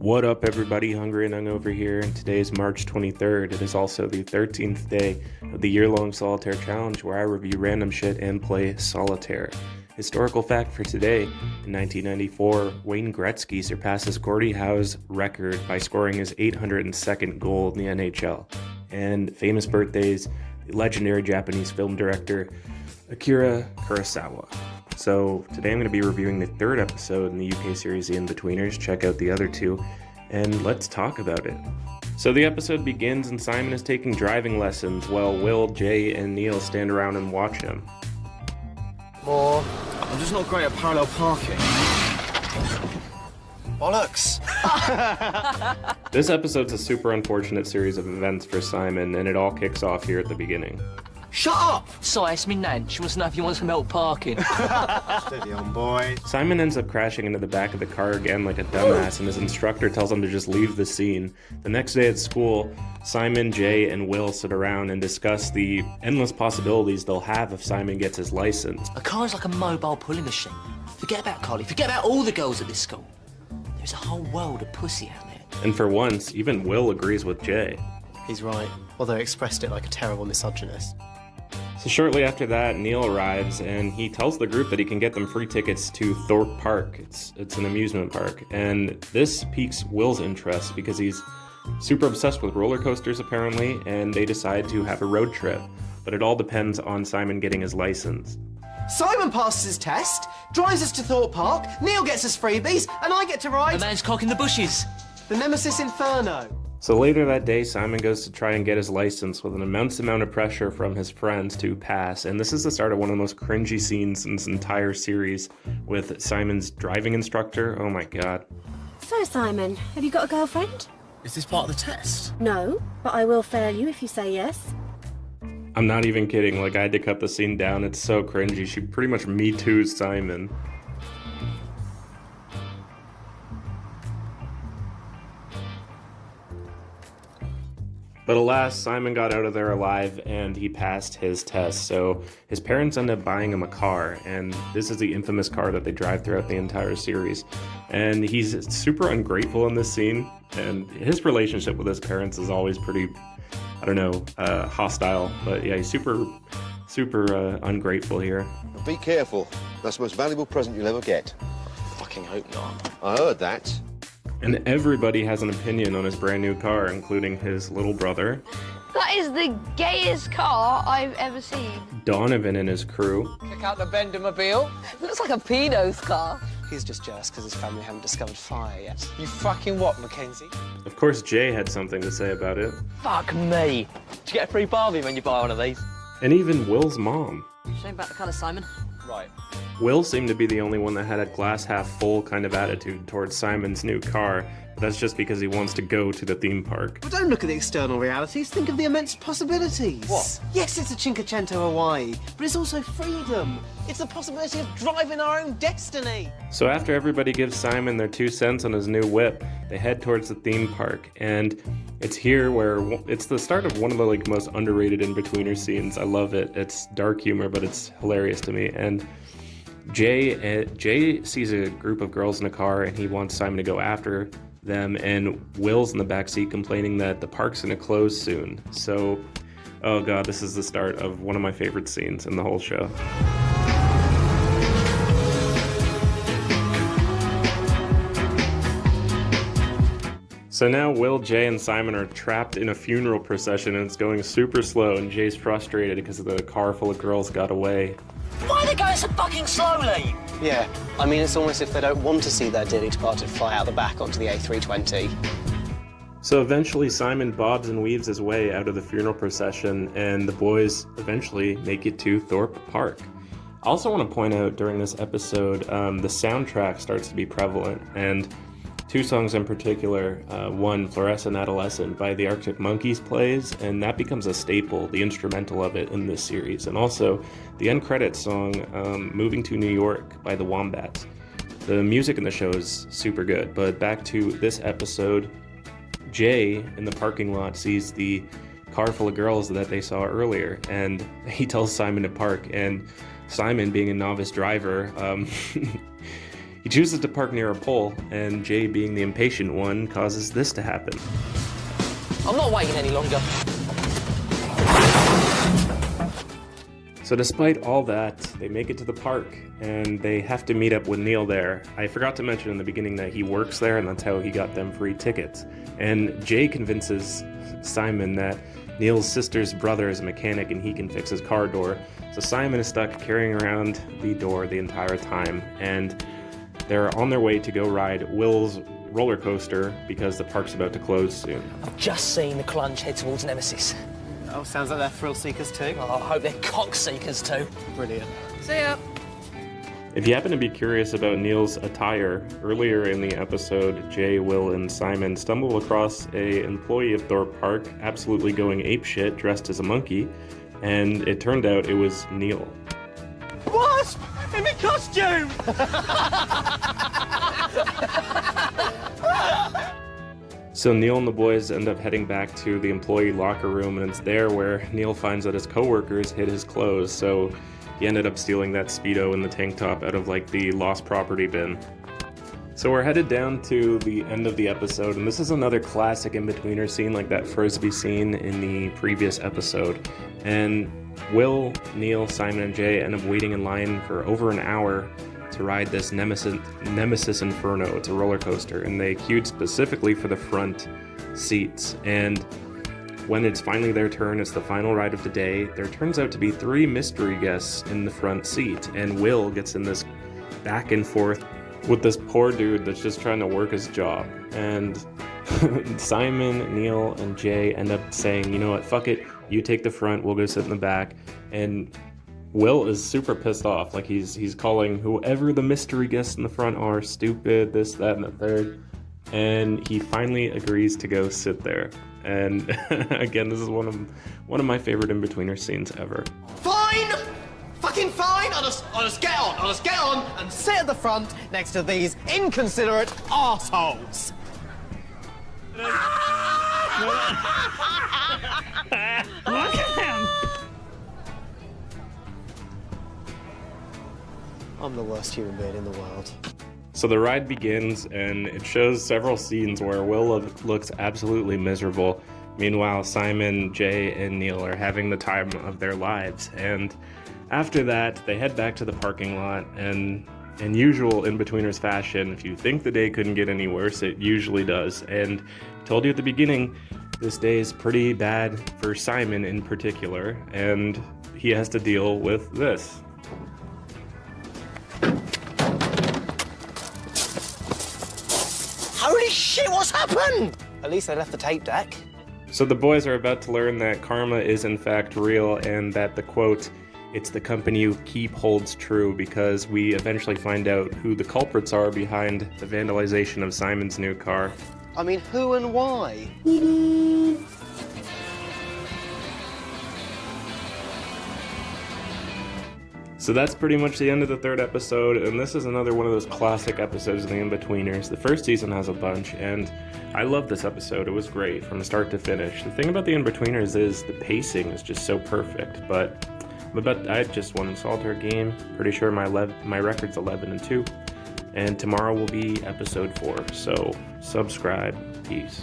What up, everybody? Hungry and Hungover here, and today is March 23rd. It is also the 13th day of the year-long Solitaire Challenge, where I review random shit and play Solitaire. Historical fact for today, in 1994, Wayne Gretzky surpasses Gordie Howe's record by scoring his 802nd goal in the NHL. And famous birthdays, the legendary Japanese film director Akira Kurosawa. So today I'm going to be reviewing the third episode in the UK series The Inbetweeners. Check out the other two, and let's talk about it. So the episode begins and Simon is taking driving lessons while Will, Jay, and Neil stand around and watch him. More. I'm just not great at parallel parking. Bollocks! This episode's a super unfortunate series of events for Simon, and it all kicks off here at the beginning. Shut up! Sorry, it's me nan. She wants to know if you want some help parking. Steady on, boy. Simon ends up crashing into the back of the car again like a dumbass, and his instructor tells him to just leave the scene. The next day at school, Simon, Jay, and Will sit around and discuss the endless possibilities they'll have if Simon gets his license. A car is like a mobile pulling machine. Forget about Carly. Forget about all the girls at this school. There's a whole world of pussy out there. And for once, even Will agrees with Jay. He's right, although he expressed it like a terrible misogynist. So shortly after that, Neil arrives and he tells the group that he can get them free tickets to Thor Park. It's an amusement park, and this piques Will's interest because he's super obsessed with roller coasters apparently, and they decide to have a road trip. But it all depends on Simon getting his license. Simon passes his test, drives us to Thor Park, Neil gets us freebies, and I get to The ride man's cocking the bushes. the Nemesis Inferno. So later that day, Simon goes to try and get his license with an immense amount of pressure from his friends to pass. And this is the start of one of the most cringy scenes in this entire series with Simon's driving instructor. Oh my god. So, Simon, have you got a girlfriend? Is this part of the test? No, but I will fail you if you say yes. I'm not even kidding. Like, I had to cut the scene down. It's so cringy. She pretty much Me Too's Simon. But alas, Simon got out of there alive and he passed his test. So his parents end up buying him a car, and this is the infamous car that they drive throughout the entire series. And he's super ungrateful in this scene, and his relationship with his parents is always pretty, hostile. But yeah, he's super ungrateful here. Be careful. That's the most valuable present you'll ever get. Fucking hope not. I heard that. And everybody has an opinion on his brand new car, including his little brother, That is the gayest car I've ever seen. Donovan and his crew, Check out the Bendermobile. Looks like a pedo's car. He's just jealous because his family haven't discovered fire yet. You fucking what, Mackenzie? of course Jay had something to say about it, Fuck me. Do you get a free Barbie when you buy one of these? and even Will's mom. Shame about the colour, Simon. Right. Will seemed to be the only one that had a glass half full kind of attitude towards Simon's new car, but that's just because he wants to go to the theme park. But don't look at the external realities, think of the immense possibilities. What? Yes, it's a Cinquecento Hawaii, but it's also freedom. It's the possibility of driving our own destiny. So after everybody gives Simon their 2 cents on his new whip, they head towards the theme park, and it's here where it's the start of one of the most underrated in-betweener scenes. I love it. It's dark humor, but it's hilarious to me. And Jay sees a group of girls in a car, and he wants Simon to go after them, and Will's in the backseat complaining that the park's gonna close soon. So, oh god, this is the start of one of my favorite scenes in the whole show. So now Will, Jay, and Simon are trapped in a funeral procession, and it's going super slow, and Jay's frustrated because the car full of girls got away. Why are they going so fucking slowly? Yeah, I mean, it's almost if they don't want to see their dearly departed fly out the back onto the A320. So eventually Simon bobs and weaves his way out of the funeral procession, and the boys eventually make it to Thor Park. I also want to point out during this episode, the soundtrack starts to be prevalent, and 2 songs in particular. One, Fluorescent Adolescent by the Arctic Monkeys plays, and that becomes a staple, the instrumental of it in this series. And also the end credits song, Moving to New York by the Wombats. The music in the show is super good, but back to this episode, Jay in the parking lot sees the car full of girls that they saw earlier, and he tells Simon to park, and Simon, being a novice driver, He chooses to park near a pole, and Jay, being the impatient one, causes this to happen. I'm not waiting any longer. So despite all that, they make it to the park, and they have to meet up with Neil there. I forgot to mention in the beginning that he works there, and that's how he got them free tickets. And Jay convinces Simon that Neil's sister's brother is a mechanic and he can fix his car door. So Simon is stuck carrying around the door the entire time, and they're on their way to go ride Will's roller coaster because the park's about to close soon. I've just seen the clunge head towards Nemesis. Oh, sounds like they're thrill seekers too. Oh, I hope they're cock seekers too. Brilliant. See ya. If you happen to be curious about Neil's attire, earlier in the episode, Jay, Will, and Simon stumble across an employee of Thor Park absolutely going apeshit dressed as a monkey, and it turned out it was Neil. Wasp! In my costume! So Neil and the boys end up heading back to the employee locker room, and it's there where Neil finds that his coworkers hid his clothes, so he ended up stealing that Speedo and the tank top out of like the lost property bin. So we're headed down to the end of the episode, and this is another classic in-betweener scene like that Frisbee scene in the previous episode. And Will, Neil, Simon, and Jay end up waiting in line for over an hour to ride this Nemesis Inferno. It's a roller coaster, and they queued specifically for the front seats. And when it's finally their turn, it's the final ride of the day, there turns out to be 3 mystery guests in the front seat, and Will gets in this back and forth with this poor dude that's just trying to work his job. And Simon, Neil, and Jay end up saying, you know what, fuck it, you take the front, we'll go sit in the back. And Will is super pissed off, like he's calling whoever the mystery guests in the front are stupid, this, that, and the third. And he finally agrees to go sit there. And again, this is one of my favorite in-betweener scenes ever. Fine! Fucking fine! I'll just get on and sit at the front next to these inconsiderate arseholes. I'm the worst human being in the world. So the ride begins, and it shows several scenes where Will looks absolutely miserable. Meanwhile, Simon, Jay, and Neil are having the time of their lives. And after that, they head back to the parking lot, and in usual In-Betweeners fashion, if you think the day couldn't get any worse, it usually does. And I told you at the beginning, this day is pretty bad for Simon in particular, and he has to deal with this. Holy shit, what's happened? At least they left the tape deck. So the boys are about to learn that karma is in fact real, and that the quote, "It's the company you keep," holds true, because we eventually find out who the culprits are behind the vandalization of Simon's new car. I mean, who and why? So that's pretty much the end of the 3rd episode, and this is another one of those classic episodes of the In-Betweeners. The first season has a bunch, and I love this episode. It was great from start to finish. The thing about the In-Betweeners is the pacing is just so perfect, but I just won the Solitaire game. Pretty sure my record's 11-2, and tomorrow will be episode 4, so subscribe. Peace.